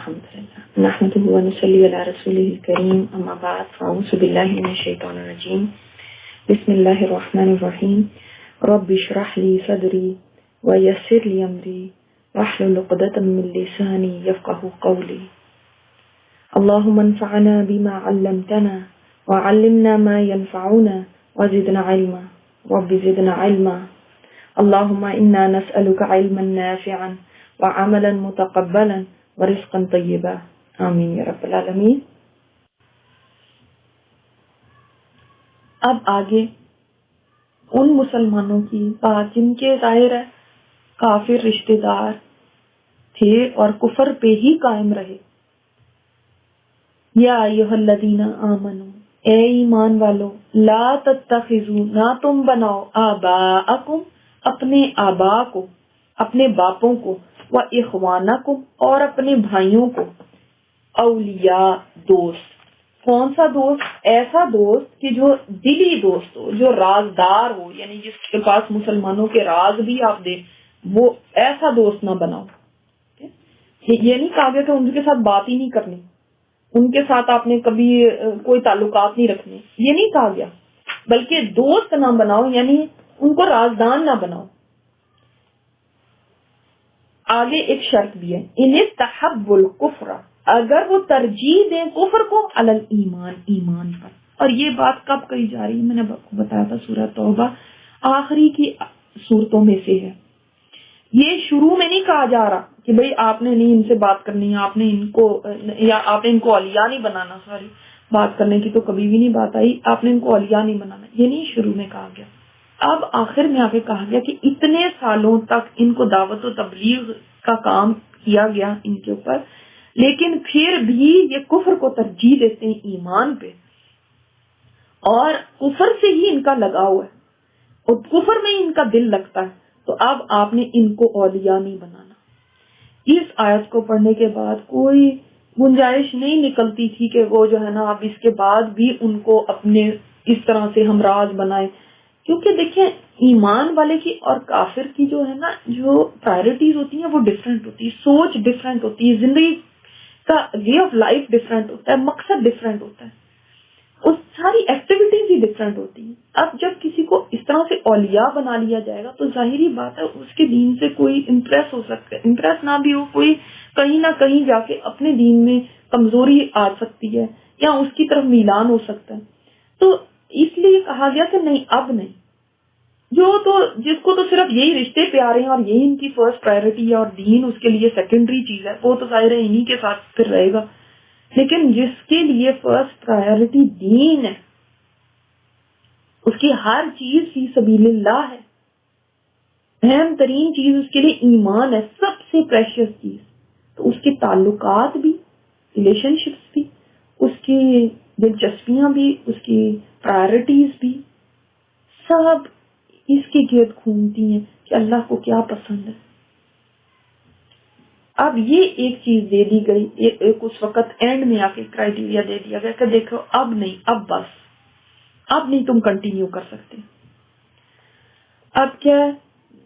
الحمدللہ نحمده ونصلي على رسوله الكريم اما بعد فاعوذ بالله من الشيطان الرجيم بسم الله الرحمن الرحيم رب اشرح لي صدري ويسر لي امري واحلل عقدة من لساني يفقهوا قولي اللهم انفعنا بما علمتنا وعلمنا ما ينفعنا وزدنا علما رب زدنا علما اللهم انا نسألك علما نافعا وعملا متقبلا ورزقا طیبا آمین یا رب العالمین۔ اب آگے ان مسلمانوں کی بات جن کے ظاہر ہے کافر رشتہ دار تھے اور کفر پہ ہی قائم رہے۔ یا ایھا الذین آمنوا، اے ایمان والو، لا تتخذوا، نہ تم بناؤ، آباءکم، اپنے آبا کو، اپنے باپوں کو، وَإِخْوَانَكُمْ، اور اپنے بھائیوں کو، اولیاء، دوست۔ کون سا دوست؟ ایسا دوست کہ جو دلی دوست ہو، جو رازدار ہو، یعنی جس کے پاس مسلمانوں کے راز بھی آپ دیں، وہ ایسا دوست نہ بناؤ۔ یہ نہیں کہا گیا کہ ان کے ساتھ بات ہی نہیں کرنی، ان کے ساتھ آپ نے کبھی کوئی تعلقات نہیں رکھنے، یہ نہیں کہا گیا، بلکہ دوست نہ بناؤ یعنی ان کو رازدان نہ بناؤ۔ آگے ایک شرط بھی ہے، انہیں تحب الکفر، اگر وہ ترجیح دیں کفر کو علی الایمان، ایمان پر۔ اور یہ بات کب کہی جا رہی ہے؟ میں نے بتایا تھا سورہ توبہ آخری کی صورتوں میں سے ہے۔ یہ شروع میں نہیں کہا جا رہا کہ بھئی آپ نے نہیں ان سے بات کرنی، آپ نے ان کو یا آپ نے ان کو اولیاء نہیں بنانا، سوری بات کرنے کی تو کبھی بھی نہیں بات آئی، آپ نے ان کو اولیاء نہیں بنانا، یہ نہیں شروع میں کہا گیا۔ اب آخر میں آگے کہا گیا کہ اتنے سالوں تک ان کو دعوت و تبلیغ کا کام کیا گیا ان کے اوپر، لیکن پھر بھی یہ کفر کو ترجیح دیتے ہیں ایمان پہ، اور کفر سے ہی ان کا لگاؤ ہے اور کفر میں ان کا دل لگتا ہے، تو اب آپ نے ان کو اولیاء نہیں بنانا۔ اس آیت کو پڑھنے کے بعد کوئی گنجائش نہیں نکلتی تھی کہ وہ جو ہے نا اب اس کے بعد بھی ان کو اپنے اس طرح سے ہمراز بنائے، کیونکہ دیکھیں ایمان والے کی اور کافر کی جو ہے نا جو پرائرٹیز ہوتی ہیں وہ ڈفرینٹ ہوتی ہے، سوچ ڈفرینٹ ہوتی ہے، زندگی کا وے آف لائف ڈفرینٹ ہوتا ہے، مقصد ڈفرینٹ ہوتا ہے، اور ساری ایکٹیویٹیز ہی ڈفرینٹ ہوتی ہیں۔ اب جب کسی کو اس طرح سے اولیاء بنا لیا جائے گا تو ظاہری بات ہے اس کے دین سے کوئی امپریس ہو سکتا ہے، امپریس نہ بھی ہو، کوئی کہیں نہ کہیں جا کے اپنے دین میں کمزوری آ سکتی ہے یا اس کی طرف میلان ہو سکتا ہے، تو اس لیے کہا گیا کہ نہیں، اب نہیں، جس کو تو صرف یہی رشتے پیارے ہیں اور یہی ان کی فرسٹ پرائرٹی ہے اور دین اس کے لیے سیکنڈری چیز ہے، وہ تو ظاہر ہے انہی کے ساتھ پھر رہے گا، لیکن جس کے لیے فرسٹ پرائرٹی دین ہے، اس کی ہر چیز فی سبیل اللہ ہے، اہم ترین چیز اس کے لیے ایمان ہے، سب سے پریشیس چیز، تو اس کے تعلقات بھی، ریلیشن شپس بھی، اس کی دلچسپیاں بھی، اس کی پرائرٹیز بھی، سب اس کے گرد گھومتی ہیں کہ اللہ کو کیا پسند ہے۔ اب یہ ایک چیز دے دی گئی، ایک اس وقت اینڈ میں آ کے کرائیٹیریا دے دیا گیا کہ دیکھو اب نہیں، اب بس، اب نہیں تم کنٹینیو کر سکتے۔ اب کیا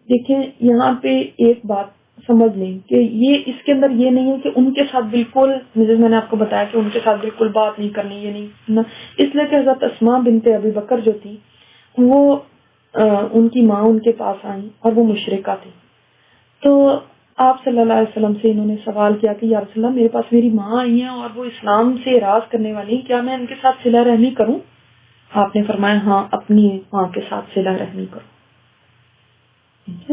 دیکھیں یہاں پہ ایک بات سمجھ لیں کہ یہ اس کے اندر یہ نہیں ہے کہ ان کے ساتھ بالکل، میں نے آپ کو بتایا کہ ان کے ساتھ بالکل بات نہیں کرنی، یہ نہیں، اس لیے کہ حضرت اسماء بنت ابی بکر جو تھی وہ ان کی ماں ان کے پاس آئیں اور وہ مشرکہ تھی، تو آپ صلی اللہ علیہ وسلم سے انہوں نے سوال کیا کہ یا رسول اللہ میرے پاس میری ماں آئی ہیں اور وہ اسلام سے اعراض کرنے والی، کیا میں ان کے ساتھ صلہ رحمی کروں؟ آپ نے فرمایا ہاں، اپنی ماں کے ساتھ صلہ رحمی کرو۔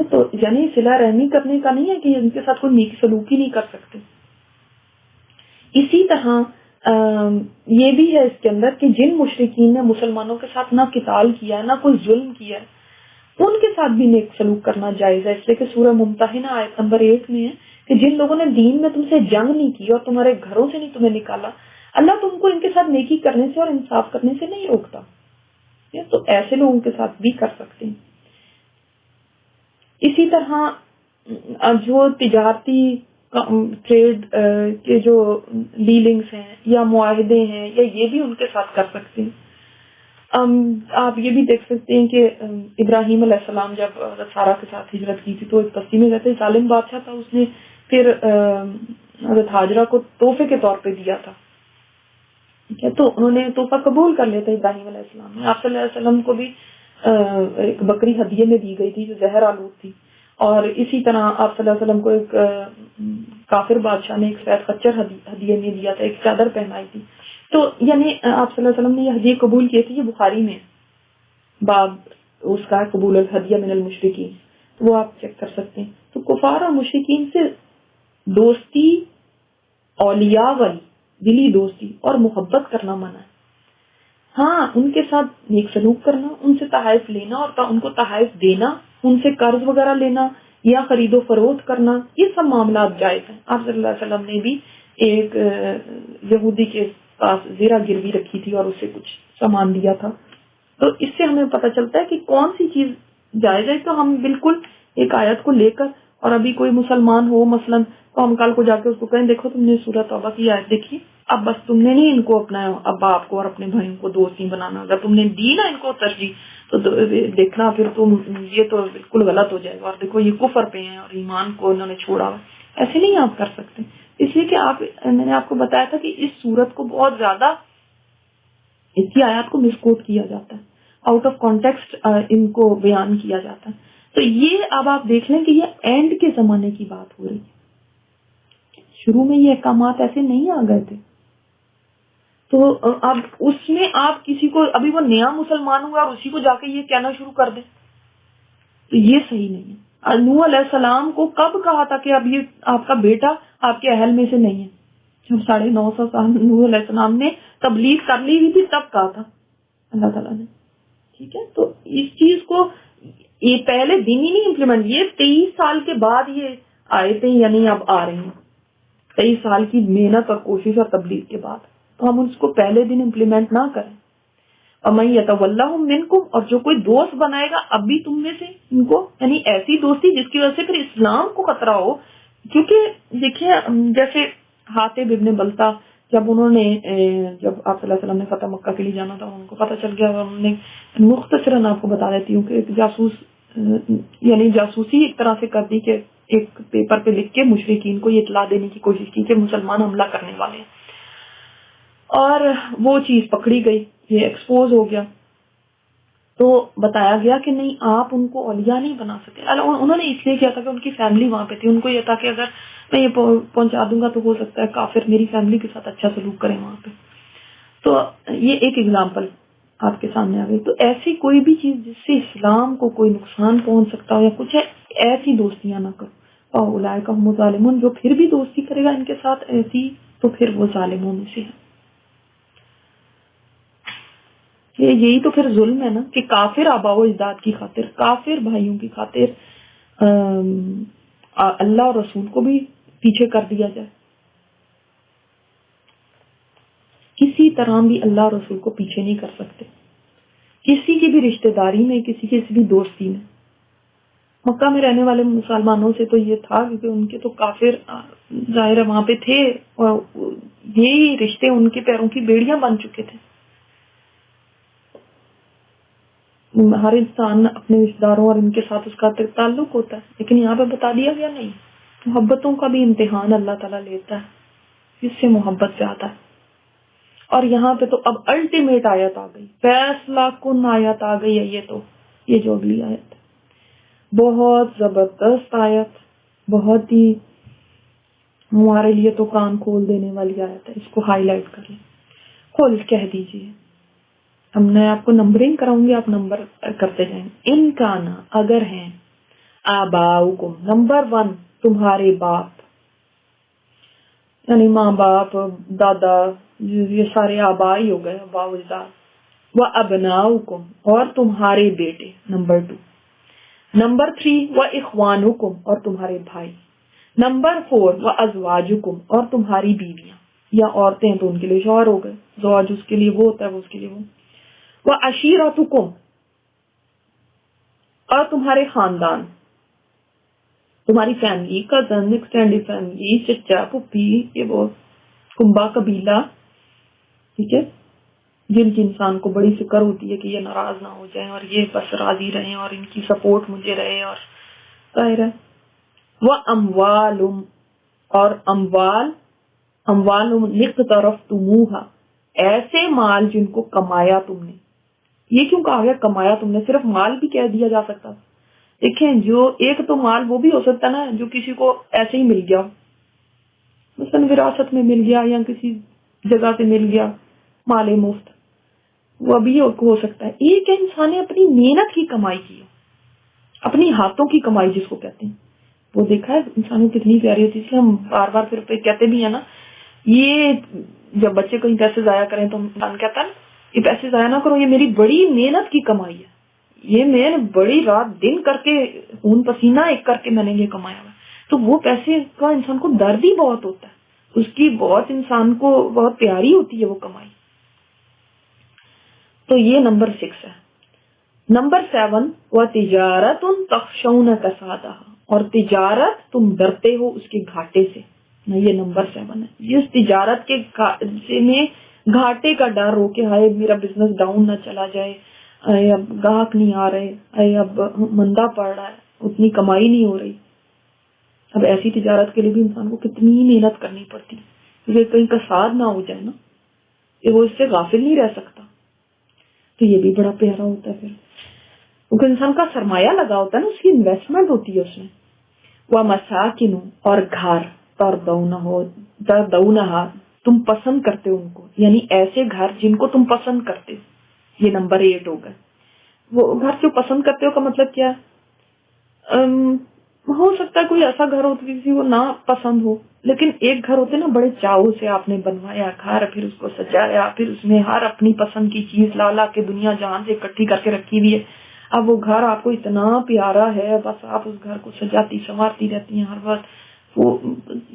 تو یعنی صلہ رحمی کرنے کا نہیں ہے کہ ان کے ساتھ کوئی نیک سلوکی نہیں کر سکتے۔ اسی طرح یہ بھی ہے اس کے اندر کہ جن مشرکین نے مسلمانوں کے ساتھ نہ قتال کیا ہے، نہ کوئی ظلم کیا ہے، ان کے ساتھ بھی نیک سلوک کرنا جائز ہے، اس لیے کہ سورہ ممتحنہ آیت نمبر 1 میں ہے کہ جن لوگوں نے دین میں تم سے جنگ نہیں کی اور تمہارے گھروں سے نہیں تمہیں نکالا، اللہ تم کو ان کے ساتھ نیکی کرنے سے اور انصاف کرنے سے نہیں روکتا، تو ایسے لوگوں کے ساتھ بھی کر سکتے ہیں۔ اسی طرح جو تجارتی ٹریڈ کے جو ڈیلنگز ہیں یا معاہدے ہیں یا یہ بھی ان کے ساتھ کر سکتے ہیں۔ آپ یہ بھی دیکھ سکتے ہیں کہ ابراہیم علیہ السلام جب سارہ کے ساتھ ہجرت کی تھی تو ایک بستی میں رہتے ظالم بادشاہ تھا، اس نے پھر حضرت ہاجرہ کو تحفے کے طور پہ دیا تھا. ٹھیک ہے, تو انہوں نے تحفہ قبول کر لیا تھا ابراہیم علیہ السلام نے. آپ صلی اللہ علیہ وسلم کو بھی ایک بکری ہدیے میں دی گئی تھی جو زہر آلود تھی, اور اسی طرح آپ صلی اللہ علیہ وسلم کو ایک کافر بادشاہ نے ایک سفید خچر ہدیے میں دیا تھا, ایک چادر پہنائی تھی. تو یعنی آپ صلی اللہ علیہ وسلم نے یہ ہدیے قبول کیے تھے. یہ بخاری میں باب اس کا قبول الہدیہ من المشرکین, وہ آپ چیک کر سکتے ہیں. تو کفار اور مشرکین سے دوستی, اولیاء والی دلی دوستی اور محبت کرنا منع ہے. ہاں, ان کے ساتھ نیک سلوک کرنا, ان سے تحائف لینا اور ان کو تحائف دینا, ان سے قرض وغیرہ لینا یا خرید و فروخت کرنا, یہ سب معاملات جائز ہیں. آپ صلی اللہ علیہ وسلم نے بھی ایک یہودی کے پاس زیرہ گروی رکھی تھی اور اسے کچھ سامان دیا تھا. تو اس سے ہمیں پتہ چلتا ہے کہ کون سی چیز جائز ہے. تو ہم بالکل ایک آیت کو لے کر, اور ابھی کوئی مسلمان ہو مثلاً, تو ہم کل کو جا کے اس کو کہیں دیکھو تم نے سورہ توبہ کی آیت دیکھی, اب بس تم نے نہیں ان کو اپنا اب باپ کو اور اپنے بھائیوں کو دوست نہیں بنانا, اگر تم نے دی نا ان کو ترجیح تو دیکھنا پھر تم یہ تو بالکل غلط ہو جائے گا, اور دیکھو یہ کفر پہ ہیں اور ایمان کو انہوں نے چھوڑا ہوا. ایسے نہیں آپ کر سکتے, اس لیے کہ میں نے آپ کو بتایا تھا کہ اس صورت کو بہت زیادہ, اس کی آیات کو مسکوٹ کیا جاتا ہے, آؤٹ آف کانٹیکسٹ ان کو بیان کیا جاتا ہے. تو یہ اب آپ دیکھ لیں کہ یہ اینڈ کے زمانے کی بات ہو رہی ہے, شروع میں یہ احکامات ایسے نہیں آ گئے تھے. تو اب اس میں آپ کسی کو, ابھی وہ نیا مسلمان ہوا اور اسی کو جا کے یہ کہنا شروع کر دیں, تو یہ صحیح نہیں ہے. نوح علیہ السلام کو کب کہا تھا کہ اب یہ آپ کا بیٹا آپ کے اہل میں سے نہیں ہے؟ جب 950 سال نوح علیہ السلام نے تبلیغ کر لی ہوئی تھی تب کہا تھا اللہ تعالیٰ نے. ٹھیک ہے, تو اس چیز کو یہ پہلے دن ہی نہیں امپلیمنٹ, یہ 23 سال کے بعد یہ آیتیں یعنی اب آ رہی ہیں, 23 سال کی محنت اور کوشش اور تبلیغ کے بعد. تو ہم اس کو پہلے دن امپلیمنٹ نہ کریں. وَمَن يَتَوَلَّهُم مِّنكُمْ, اور جو کوئی دوست بنائے گا اب بھی تم میں سے ان کو, یعنی ایسی دوستی جس کی وجہ سے پھر اسلام کو خطرہ ہو. کیونکہ دیکھیں جیسے حاتب ابن بلتا, جب انہوں نے جب آپ صلی اللہ علیہ وسلم نے فتح مکہ کے لیے جانا تھا, ان کو پتہ چل گیا, اور انہوں نے مختصراً آپ کو بتا دیتی ہوں کہ ایک جاسوس یعنی جاسوسی ایک طرح سے کر دی کہ ایک پیپر پہ لکھ کے مشرکین کو یہ اطلاع دینے کی کوشش کی کہ مسلمان حملہ کرنے والے ہیں, اور وہ چیز پکڑی گئی, یہ ایکسپوز ہو گیا. تو بتایا گیا کہ نہیں آپ ان کو اولیاء نہیں بنا سکتے. انہوں نے اس لیے کیا تھا کہ ان کی فیملی وہاں پہ تھی, ان کو یہ تھا کہ اگر میں یہ پہنچا دوں گا تو ہو سکتا ہے کافر میری فیملی کے ساتھ اچھا سلوک کریں وہاں پہ. تو یہ ایک ایگزامپل آپ کے سامنے آ گئی. تو ایسی کوئی بھی چیز جس سے اسلام کو کوئی نقصان پہنچ سکتا ہو یا کچھ ہے, ایسی دوستیاں نہ کرو. اولئک هم ظالمون, جو پھر بھی دوستی کرے گا ان کے ساتھ ایسی, تو پھر وہ ظالموں میں سے ہے. یہی تو پھر ظلم ہے نا, کہ کافر آباء و اجداد کی خاطر, کافر بھائیوں کی خاطر اللہ اور رسول کو بھی پیچھے کر دیا جائے. کسی طرح بھی اللہ اور رسول کو پیچھے نہیں کر سکتے, کسی کی بھی رشتہ داری میں, کسی بھی دوستی میں. مکہ میں رہنے والے مسلمانوں سے تو یہ تھا کیونکہ ان کے تو کافر ظاہر ہے وہاں پہ تھے, اور یہی رشتے ان کے پیروں کی بیڑیاں بن چکے تھے. ہر انسان اپنے رشتہ داروں اور ان کے ساتھ اس کا تعلق ہوتا ہے, لیکن یہاں پہ بتا دیا گیا نہیں, محبتوں کا بھی امتحان اللہ تعالیٰ لیتا ہے, جس سے محبت زیادہ ہے. اور یہاں پہ تو اب الٹیمیٹ آیت آ گئی, فیصلہ کن آیت آ گئی ہے. یہ جو اگلی آیت ہے بہت زبردست آیت, بہت ہی ہمارے لیے تو کان کھول دینے والی آیت ہے. اس کو ہائی لائٹ کر لیں, کھول کہہ دیجئے. ہم نے آپ کو نمبرنگ کراؤں گی, آپ نمبر کرتے جائیں. ان کا نا اگر ہیں, آباؤکم, نمبر 1 تمہارے باپ, یعنی ماں باپ دادا, یہ سارے آبا ہی ہو گئے, آباء و اجداد. و ابناؤکم, اور تمہارے بیٹے, نمبر 2. نمبر 3 و اخوانکم, اور تمہارے بھائی. نمبر 4 و ازواجکم, اور تمہاری بیویاں یا عورتیں تو ان کے لیے شوہر ہو گئے, زوج اس کے لیے وہ ہوتا ہے, وہ اس کے لیے وہ. و عشیرتکم, اور تمہارے خاندان, تمہاری فیملی, کزن, ایکسٹینڈیڈ فیملی, چچا پھپھی, یہ وہ کنبا قبیلہ. ٹھیک ہے, جن کی انسان کو بڑی فکر ہوتی ہے کہ یہ ناراض نہ ہو جائیں اور یہ بس راضی رہیں اور ان کی سپورٹ مجھے رہے. اور ظاہر ہے وہ اموالم, اور اموال اقترفتموها، ایسے مال جن کو کمایا تم نے. یہ کیوں کہا گیا کمایا تم نے؟ صرف مال بھی کہہ دیا جا سکتا. دیکھیں جو ایک تو مال وہ بھی ہو سکتا نا جو کسی کو ایسے ہی مل گیا، مثلا وراثت میں مل گیا یا کسی جگہ سے مل گیا مال مفت، وہ بھی ہو سکتا ہے. ایک انسان نے اپنی محنت کی کمائی کی، اپنی ہاتھوں کی کمائی جس کو کہتے ہیں، وہ دیکھا ہے انسانوں کتنی پیاری ہوتی ہے. اس لیے ہم بار بار پھر کہتے بھی ہیں نا، یہ جب بچے کہیں پیسے ضائع کریں تو انسان کہتا ہے یہ پیسے ضائع نہ کرو، یہ میری بڑی محنت کی کمائی ہے، یہ میں بڑی رات دن کر کے خون پسینہ ایک کر کے میں نے یہ کمایا ہوا. تو وہ پیسے کا انسان کو درد ہی بہت ہوتا ہے، اس کی بہت انسان کو بہت پیاری ہوتی ہے وہ کمائی. تو یہ نمبر 6 ہے. نمبر 7 وَتِجَارَةٌ تَخْشَوْنَ كَسَادَهَا، اور تجارت تم ڈرتے ہو اس کے گھاٹے سے. یہ نمبر 7 ہے. جس تجارت کے میں گھاٹے کا ڈر ہو کہ ہائے میرا بزنس ڈاؤن نہ چلا جائے، اب گاہک نہیں آ رہے، اب مندہ پڑ رہا ہے، اتنی کمائی نہیں ہو رہی. اب ایسی تجارت کے لیے بھی انسان کو کتنی محنت کرنی پڑتی ہے کیونکہ کہیں کساد نہ ہو جائے نا، کہ وہ اس سے غافل نہیں رہ سکتا. تو یہ بھی بڑا پیارا ہوتا ہے پھر، کیونکہ انسان کا سرمایہ لگا ہوتا ہے نا، اس کی انویسٹمنٹ ہوتی ہے اس میں. وہ مساکن، اور گھر تردونہا، تم پسند کرتے ہو ان کو، یعنی ایسے گھر جن کو تم پسند کرتے ہو. یہ نمبر 8 ہوگا. وہ گھر جو پسند کرتے ہو کا مطلب کیا؟ ہو سکتا ہے کوئی ایسا گھر ہو کسی کو نہ پسند ہو، لیکن ایک گھر ہوتے نا بڑے چاؤ سے آپ نے بنوایا گھر، پھر اس کو سجایا، پھر اس میں ہر اپنی پسند کی چیز لا کے دنیا جہان سے اکٹھی کر کے رکھی ہوئی ہے. اب وہ گھر آپ کو اتنا پیارا ہے، بس آپ اس گھر کو سجاتی سنوارتی رہتی ہیں ہر وقت. وہ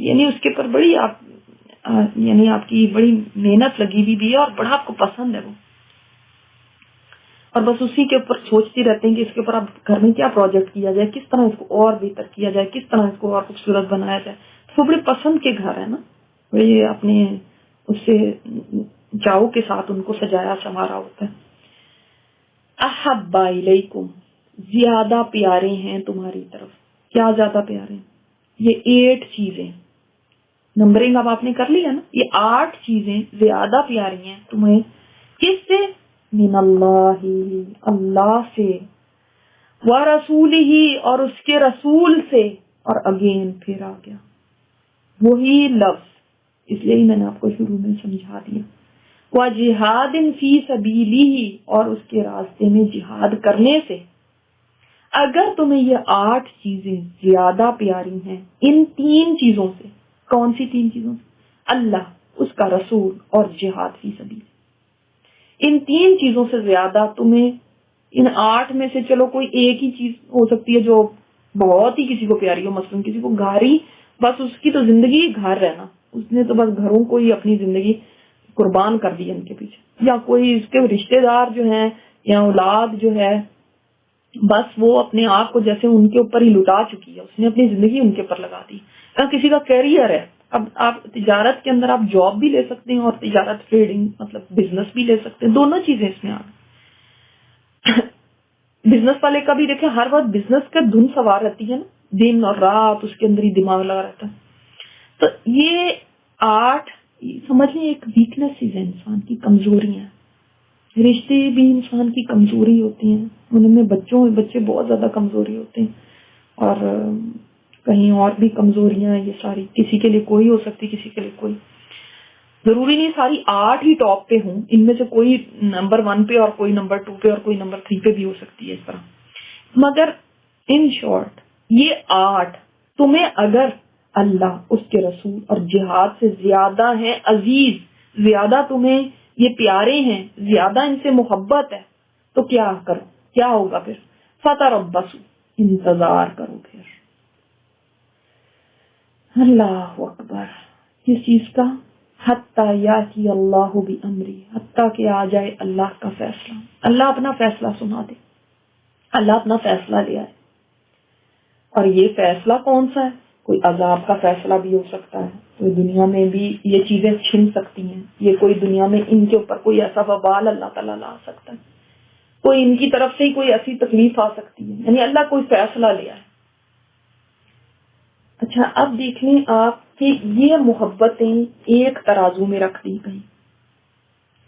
یعنی اس کے پر بڑی یعنی آپ کی بڑی محنت لگی ہوئی بھی ہے اور بڑا آپ کو پسند ہے وہ، اور بس اسی کے اوپر سوچتی رہتے ہیں کہ اس کے اوپر اب گھر میں کیا پروجیکٹ کیا جائے، کس طرح اس کو اور بہتر کیا جائے، کس طرح اس کو اور خوبصورت بنایا جائے. تو وہ بڑے پسند کے گھر ہے نا، بڑے اپنے اس سے چاؤ کے ساتھ ان کو سجایا سنوارا ہوتا ہے. احب الیکم، زیادہ پیارے ہیں تمہاری طرف. کیا زیادہ پیارے ہیں؟ یہ 8 چیزیں، نمبرنگ اب آپ نے کر لی ہے نا، یہ 8 چیزیں زیادہ پیاری ہیں تمہیں. کس سے؟ من اللہ، اللہ سے، ورسولہ، اور اس کے رسول سے. اور اگین پھر آ گیا وہی لفظ، اس لیے ہی میں نے آپ کو شروع میں سمجھا دیا. وَجِہَادٍ فِي سَبِيلِهِ، اور اس کے راستے میں جہاد کرنے سے. اگر تمہیں یہ 8 چیزیں زیادہ پیاری ہیں ان 3 چیزوں سے. کون سی 3 چیزوں سے؟ اللہ، اس کا رسول اور جہاد فی سبیل. ان 3 چیزوں سے زیادہ تمہیں ان 8 میں سے چلو کوئی ایک ہی چیز ہو سکتی ہے جو بہت ہی کسی کو پیاری ہو. مثلا کسی کو گھر ہی، بس اس کی تو زندگی گھر رہنا، اس نے تو بس گھروں کو ہی اپنی زندگی قربان کر دی ان کے پیچھے. یا کوئی اس کے رشتہ دار جو ہیں یا اولاد جو ہے، بس وہ اپنے آپ کو جیسے ان کے اوپر ہی لٹا چکی ہے، اس نے اپنی زندگی ان کے اوپر لگا دی. یا کسی کا کیریئر ہے، اب آپ تجارت کے اندر آپ جاب بھی لے سکتے ہیں اور تجارت ٹریڈنگ مطلب بزنس بھی لے سکتے ہیں، دونوں چیزیں اس میں آ گئی. بزنس والے کا بھی دیکھیں ہر وقت بزنس کا دھن سوار رہتی ہے نا، دن اور رات اس کے اندر ہی دماغ لگا رہتا ہے. تو یہ 8 سمجھ لیں ایک ویکنیس ہے انسان کی، کمزوریاں. رشتے بھی انسان کی کمزوری ہوتی ہیں، ان میں بچے بہت زیادہ کمزوری ہوتے ہیں، اور کہیں اور بھی کمزوریاں. یہ ساری کسی کے لیے کوئی ہو سکتی، کسی کے لیے کوئی. ضروری نہیں ساری 8 ہی ٹاپ پہ ہوں، ان میں سے کوئی نمبر 1 پہ اور کوئی نمبر 2 پہ اور کوئی نمبر 3 پہ بھی ہو سکتی ہے اس طرح. مگر ان شارٹ یہ 8 تمہیں اگر اللہ، اس کے رسول اور جہاد سے زیادہ ہے عزیز، زیادہ تمہیں یہ پیارے ہیں، زیادہ ان سے محبت ہے، تو کیا کرو؟ کیا ہوگا پھر؟ فتربصوا، انتظار کرو پھر. اللہ اکبر. کس چیز کا؟ حتی یاتی اللہ بامری، حتیٰ کہ آ جائے اللہ کا فیصلہ. اللہ اپنا فیصلہ سنا دے، اللہ اپنا فیصلہ لے آئے. اور یہ فیصلہ کون سا ہے؟ کوئی عذاب کا فیصلہ بھی ہو سکتا ہے، کوئی دنیا میں بھی یہ چیزیں چھن سکتی ہیں، یہ کوئی دنیا میں ان کے اوپر کوئی ایسا وبال اللہ تعالیٰ لا سکتا ہے، کوئی ان کی طرف سے ہی کوئی ایسی تکلیف آ سکتی ہے. یعنی اللہ کوئی فیصلہ لے آئے. اچھا اب دیکھ لیں آپ کہ یہ محبتیں ایک ترازو میں رکھ دی گئی.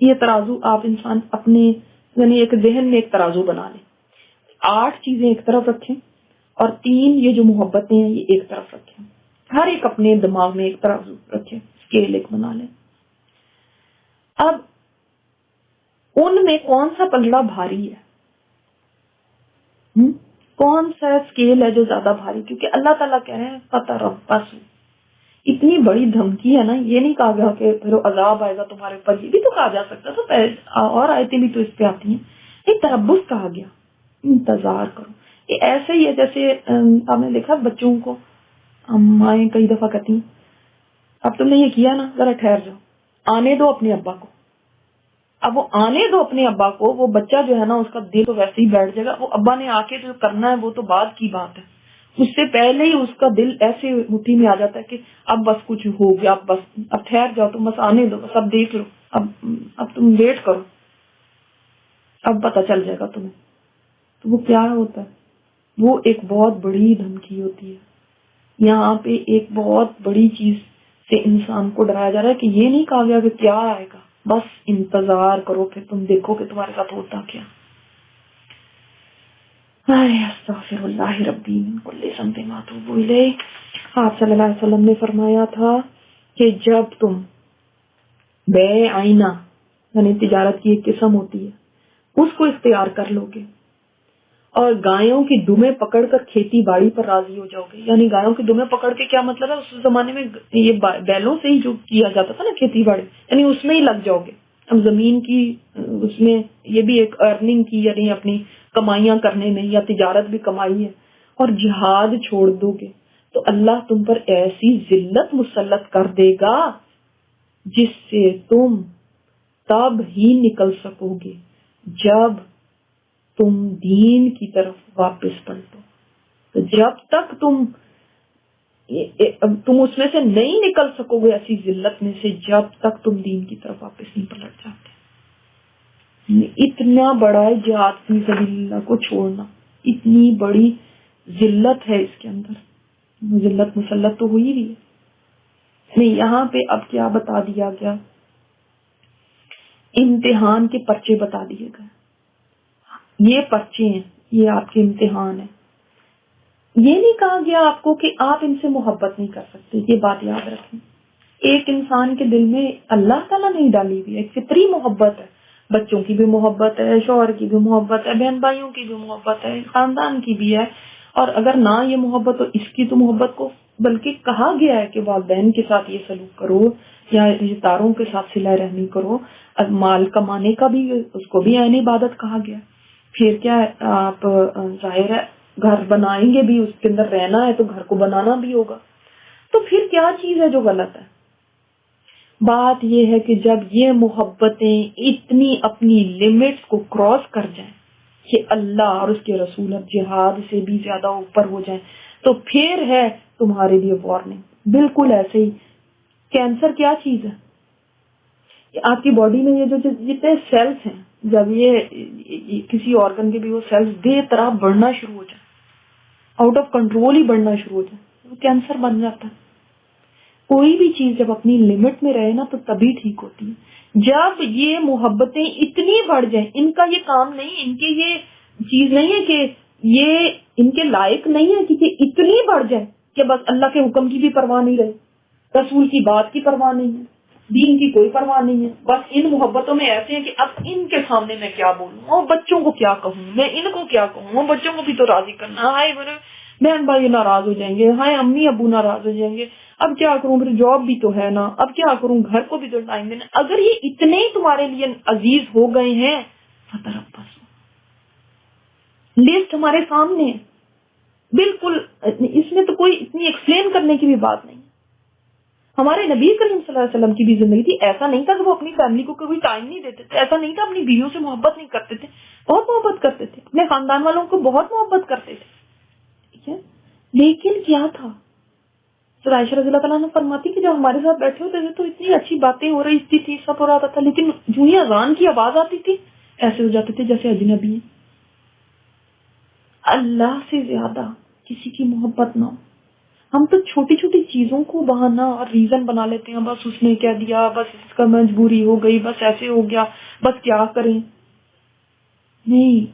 یہ ترازو آپ انسان اپنے یعنی ایک ذہن میں ایک ترازو بنا لیں. 8 چیزیں ایک طرف رکھیں اور 3 یہ جو محبتیں ہیں یہ ایک طرف رکھیں. ہر ایک اپنے دماغ میں ایک ترازو رکھیں، اسکیل ایک بنا لیں. اب ان میں کون سا پلڑا بھاری ہے؟ کون سا اسکیل ہے جو زیادہ بھاری؟ کیونکہ اللہ تعالیٰ کہہ رہے ہیں فتربص. اتنی بڑی دھمکی ہے نا، یہ نہیں کہا گیا کہ پھر عذاب آئے گا تمہارے اوپر، یہ بھی تو کہا جا سکتا تو اور آیتیں بھی تو اس پہ آتی ہیں. ایک تربص کہا گیا، انتظار کرو. یہ ایسے ہی ہے جیسے آپ نے دیکھا بچوں کو مائیں کئی دفعہ کہتی ہیں اب تم نے یہ کیا نا ذرا ٹھہر جاؤ، آنے دو اپنے ابا کو. اب وہ آنے دو اپنے ابا کو، وہ بچہ جو ہے نا اس کا دل تو ویسے ہی بیٹھ جائے گا. وہ ابا نے آ کے جو کرنا ہے وہ تو بعد کی بات ہے، اس سے پہلے ہی اس کا دل ایسے مٹھی میں آ جاتا ہے کہ اب بس کچھ ہو گیا، اب بس اب ٹھہر جاؤ، تم بس آنے دو، بس اب دیکھ لو، اب تم ویٹ کرو، اب پتہ چل جائے گا تمہیں. تو وہ کیا ہوتا ہے؟ وہ ایک بہت بڑی دھمکی ہوتی ہے. یہاں پہ ایک بہت بڑی چیز سے انسان کو ڈرایا جا رہا ہے کہ یہ نہیں کہا گیا کہ کیا آئے گا، بس انتظار کرو پھر تم دیکھو کہ تمہارے ساتھ ہوتا کیا. استغفر اللہ ربی من کل ذنب واتوب الیہ. آپ صلی اللہ علیہ وسلم نے فرمایا تھا کہ جب تم بے آئینہ یعنی تجارت کی ایک قسم ہوتی ہے اس کو اختیار کر لو گے اور گایوں کی دمیں پکڑ کر کھیتی باڑی پر راضی ہو جاؤ گے. یعنی گایوں کی دمیں پکڑ کے کیا مطلب ہے؟ اس زمانے میں یہ بیلوں سے ہی جو کیا جاتا تھا نا کھیتی باڑی، یعنی اس میں ہی لگ جاؤ گے. اب زمین کی اس میں یہ بھی ایک ارننگ کی یعنی اپنی کمائیاں کرنے میں، یا تجارت بھی کمائی ہے. اور جہاد چھوڑ دو گے تو اللہ تم پر ایسی ذلت مسلط کر دے گا جس سے تم تب ہی نکل سکو گے جب تم دین کی طرف واپس پلٹو. تو جب تک تم اس میں سے نہیں نکل سکو گے ایسی ذلت میں سے جب تک تم دین کی طرف واپس نہیں پلٹ جاتے. اتنا بڑا ہے جہاد فی سبیل اللہ کو چھوڑنا، اتنی بڑی ذلت ہے اس کے اندر. ذلت مسلط تو ہوئی بھی ہے. نہیں یہاں پہ اب کیا بتا دیا گیا؟ امتحان کے پرچے بتا دیے گئے. یہ پرچے ہیں، یہ آپ کے امتحان ہیں. یہ نہیں کہا گیا آپ کو کہ آپ ان سے محبت نہیں کر سکتے. یہ بات یاد رکھیں. ایک انسان کے دل میں اللہ تعالیٰ نہیں ڈالی ہوئی، ایک فطری محبت ہے. بچوں کی بھی محبت ہے، شوہر کی بھی محبت ہے، بہن بھائیوں کی بھی محبت ہے، خاندان کی بھی ہے. اور اگر نہ یہ محبت تو اس کی تو محبت کو بلکہ کہا گیا ہے کہ والدین کے ساتھ یہ سلوک کرو یا رشتہ داروں کے ساتھ صلہ رحمی کرو. مال کمانے کا بھی اس کو بھی عین عبادت کہا گیا. پھر کیا ہے، آپ ظاہر ہے گھر بنائیں گے بھی، اس کے اندر رہنا ہے تو گھر کو بنانا بھی ہوگا. تو پھر کیا چیز ہے جو غلط ہے؟ بات یہ ہے کہ جب یہ محبتیں اتنی اپنی لمٹس کو کراس کر جائیں کہ اللہ اور اس کے رسول اب جہاد سے بھی زیادہ اوپر ہو جائیں تو پھر ہے تمہارے لیے وارننگ. بالکل ایسے ہی کینسر کیا چیز ہے؟ آپ کی باڈی میں یہ جو جتنے سیلز ہیں، جب یہ کسی آرگن کے بھی وہ سیلز بے طرح بڑھنا شروع ہو جائیں، آؤٹ آف کنٹرول ہی بڑھنا شروع ہو جائے، وہ کینسر بن جاتا ہے. کوئی بھی چیز جب اپنی لمٹ میں رہے نا تو تبھی ٹھیک ہوتی ہے. جب یہ محبتیں اتنی بڑھ جائیں، ان کا یہ کام نہیں، ان کی یہ چیز نہیں ہے کہ یہ ان کے لائق نہیں ہے کہ اتنی بڑھ جائے کہ بس اللہ کے حکم کی بھی پرواہ نہیں رہے، رسول کی بات کی پرواہ نہیں ہے، دین کی کوئی پرواہ نہیں ہے. بس ان محبتوں میں ایسے ہیں کہ اب ان کے سامنے میں کیا بولوں، اور بچوں کو کیا کہوں، میں ان کو کیا کہوں، اور بچوں کو بھی تو راضی کرنا. ہائے میرے بہن بھائی ناراض ہو جائیں گے، ہائے امی ابو ناراض ہو جائیں گے، اب کیا کروں، پھر جاب بھی تو ہے نا، اب کیا کروں، گھر کو بھی تو ٹائم دینا. اگر یہ اتنے ہی تمہارے لیے عزیز ہو گئے ہیں فتربص، لسٹ ہمارے سامنے ہے بالکل، اس میں تو کوئی اتنی ایکسپلین کرنے کی بھی بات نہیں. ہمارے نبی کریم صلی اللہ علیہ وسلم کی بھی زندگی تھی. ایسا نہیں تھا کہ وہ اپنی فیملی کو کوئی ٹائم نہیں دیتے تھے، ایسا نہیں تھا اپنی بیویوں سے محبت نہیں کرتے تھے، بہت محبت کرتے تھے، اپنے خاندان والوں کو بہت محبت کرتے تھے. ٹھیک ہے، لیکن کیا تھا؟ عائشہ رضی اللہ تعالیٰ نے فرماتی کہ جب ہمارے ساتھ بیٹھے ہوتے تھے تو اتنی اچھی باتیں ہو رہی تھی، سب ہو رہا تھا، لیکن جو ہی اذان کی آواز آتی تھی ایسے ہو جاتے تھے جیسے اجنبی ہیں. اللہ سے زیادہ کسی کی محبت نہ ہو. ہم تو چھوٹی چھوٹی چیزوں کو بہانا اور ریزن بنا لیتے ہیں، بس اس نے کہہ دیا، بس اس کا مجبوری ہو گئی، بس ایسے ہو گیا، بس کیا کریں. نہیں،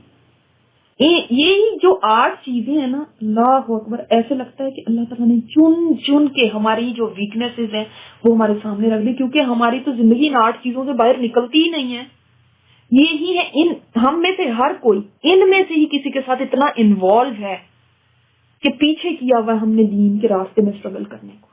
یہ جو 8 چیزیں ہیں نا، اللہ اکبر، ایسے لگتا ہے کہ اللہ تعالیٰ نے چن چن کے ہماری جو ویکنیسز ہیں وہ ہمارے سامنے رکھ دی، کیونکہ ہماری تو زندگی ان 8 چیزوں سے باہر نکلتی ہی نہیں ہے. یہی ہے، ہم میں سے ہر کوئی ان میں سے ہی کسی کے ساتھ اتنا انوالو ہے کہ پیچھے کیا ہوا ہم نے دین کے راستے میں اسٹرگل کرنے کو.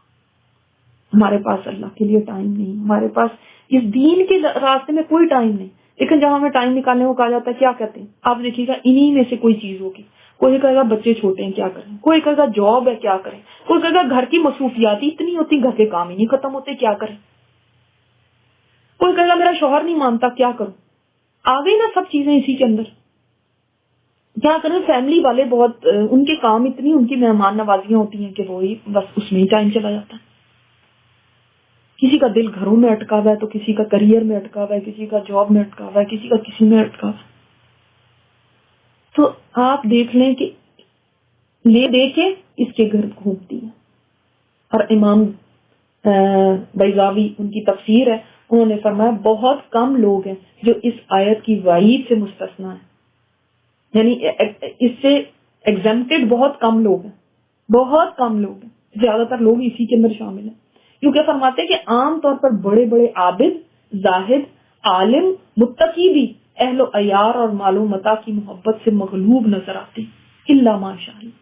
ہمارے پاس اللہ کے لیے ٹائم نہیں، ہمارے پاس اس دین کے راستے میں کوئی ٹائم نہیں. لیکن جب ہمیں ٹائم نکالنے کو کہا جاتا ہے، کیا کہتے ہیں آپ دیکھیے گا، انہی میں سے کوئی چیز ہوگی. کوئی کہے گا بچے چھوٹے ہیں کیا کریں، کوئی کہے گا جاب ہے کیا کریں، کوئی کہے گا گھر کی مصروفیات اتنی ہوتی، گھر کے کام ہی نہیں ختم ہوتے کیا کریں، کوئی کہے گا میرا شوہر نہیں مانتا کیا کروں. آ گئی نا سب چیزیں اسی کے اندر. کیا کریں، فیملی والے بہت ان کے کام اتنی، ان کی مہمان نوازیاں ہوتی ہیں کہ وہی بس اس میں ہی ٹائم چلا جاتا ہے. کسی کا دل گھروں میں اٹکا ہوا ہے تو کسی کا کریئر میں اٹکا ہوا ہے، کسی کا جاب میں اٹکا ہوا ہے، کسی کا کسی میں اٹکا ہوا ہے. تو آپ دیکھ لیں کہ لے دے کے اس کے گھر گھومتی ہے. اور امام بیضاوی ان کی تفسیر ہے، انہوں نے فرمایا بہت کم لوگ ہیں جو اس آیت کی وعید سے مستثنا ہیں، یعنی اس سے ایگزمپٹڈ بہت کم لوگ ہیں، بہت کم لوگ ہیں، زیادہ تر لوگ اسی کے اندر شامل ہیں. کیونکہ فرماتے ہیں کہ عام طور پر بڑے بڑے عابد، زاہد، عالم، متقی بھی اہل و عیار اور مال و متاع کی محبت سے مغلوب نظر آتے ہیں، الا ماشاء اللہ.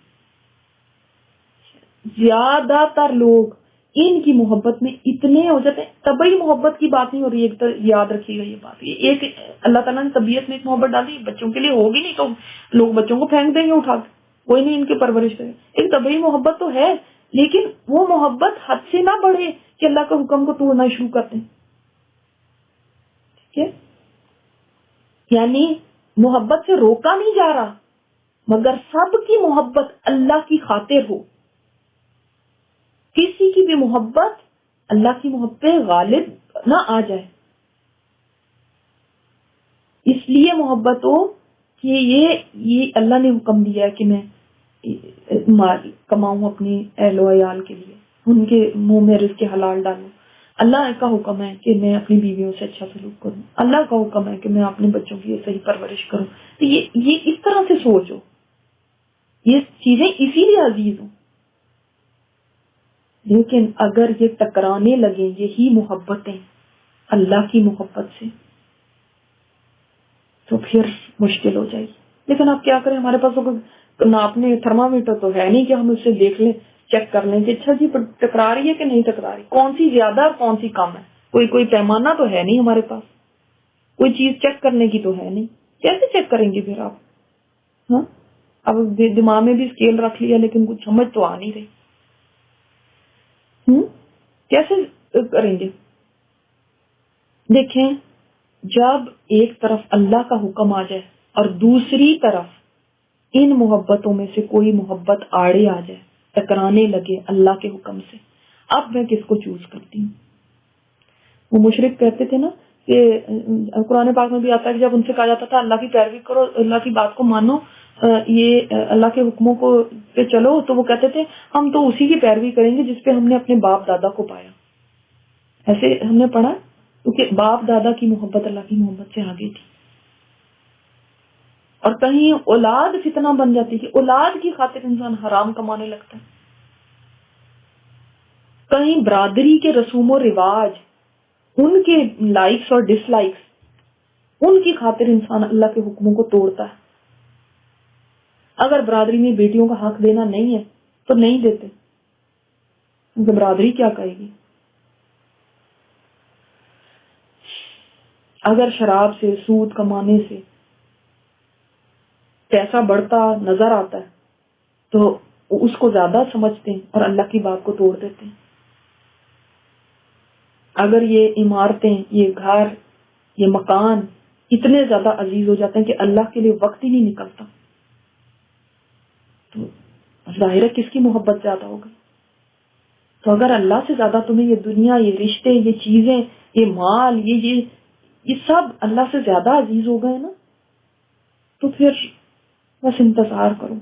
زیادہ تر لوگ ان کی محبت میں اتنے ہو جاتے ہیں. طبعی محبت کی بات نہیں ہو رہی ہے، یاد رکھیے گا یہ بات. ایک اللہ تعالیٰ نے طبیعت میں ایک محبت ڈالی، بچوں کے لیے ہوگی نہیں تو لوگ بچوں کو پھینک دیں گے اٹھا کے، کوئی نہیں ان کی پرورش کرے. ایک طبعی محبت تو ہے، لیکن وہ محبت حد سے نہ بڑھے کہ اللہ کے حکم کو توڑنا شروع کر دیں. ٹھیک ہے، یعنی محبت سے روکا نہیں جا رہا، مگر سب کی محبت اللہ کی خاطر ہو. کسی کی بھی محبت اللہ کی محبت پہ غالب نہ آ جائے، اس لیے محبت ہو کہ یہ اللہ نے حکم دیا ہے کہ میں مال کماؤں اپنے اہل و عیال کے لیے، ان کے منہ میں رزق حلال ڈالوں. اللہ کا حکم ہے کہ میں اپنی بیویوں سے اچھا سلوک کروں. اللہ کا حکم ہے کہ میں اپنے بچوں کی صحیح پرورش کروں. تو یہ اس طرح سے سوچو، یہ چیزیں اسی لیے عزیز ہوں. لیکن اگر یہ ٹکرانے لگیں یہی محبتیں اللہ کی محبت سے، تو پھر مشکل ہو جائے گی. لیکن آپ کیا کریں، ہمارے پاس ناپنے تھرمامیٹر تو ہے نہیں کہ ہم اسے دیکھ لیں، چیک کر لیں کہ اچھا جی ٹکرا رہی ہے کہ نہیں ٹکرا رہی، کون سی زیادہ اور کون سی کم ہے. کوئی پیمانہ تو ہے نہیں ہمارے پاس، کوئی چیز چیک کرنے کی تو ہے نہیں. کیسے چیک کریں گے پھر آپ؟ ہاں، اب دماغ میں بھی اسکیل رکھ لیا لیکن کچھ سمجھ تو آ نہیں رہی. کیسے کریں گے؟ دیکھیں، جب ایک طرف اللہ کا حکم آ جائے اور دوسری طرف ان محبتوں میں سے کوئی محبت آڑے آ جائے، ٹکرانے لگے اللہ کے حکم سے، اب میں کس کو چوز کرتی ہوں؟ وہ مشرک کہتے تھے نا کہ قرآن پاک میں بھی آتا ہے کہ جب ان سے کہا جاتا تھا اللہ کی پیروی کرو، اللہ کی بات کو مانو، یہ اللہ کے حکموں کو پہ چلو، تو وہ کہتے تھے ہم تو اسی کی پیروی کریں گے جس پہ ہم نے اپنے باپ دادا کو پایا. ایسے ہم نے پڑھا، کیونکہ باپ دادا کی محبت اللہ کی محبت سے آگے تھی. اور کہیں اولاد فتنہ بن جاتی کہ اولاد کی خاطر انسان حرام کمانے لگتا ہے. کہیں برادری کے رسوم و رواج، ان کے لائکس اور ڈس لائکس، ان کی خاطر انسان اللہ کے حکموں کو توڑتا ہے. اگر برادری میں بیٹیوں کا حق دینا نہیں ہے تو نہیں دیتے، کیونکہ برادری کیا کہے گی. اگر شراب سے، سود کمانے سے پیسہ بڑھتا نظر آتا ہے تو اس کو زیادہ سمجھتے ہیں اور اللہ کی بات کو توڑ دیتے ہیں. اگر یہ عمارتیں، یہ گھر، یہ مکان اتنے زیادہ عزیز ہو جاتے ہیں کہ اللہ کے لیے وقت ہی نہیں نکلتا، تو ظاہر ہے کس کی محبت زیادہ ہوگی. تو اگر اللہ سے زیادہ تمہیں یہ دنیا، یہ رشتے، یہ چیزیں، یہ مال، یہ سب اللہ سے زیادہ عزیز ہو گئے نا، تو پھر بس انتظار کرو.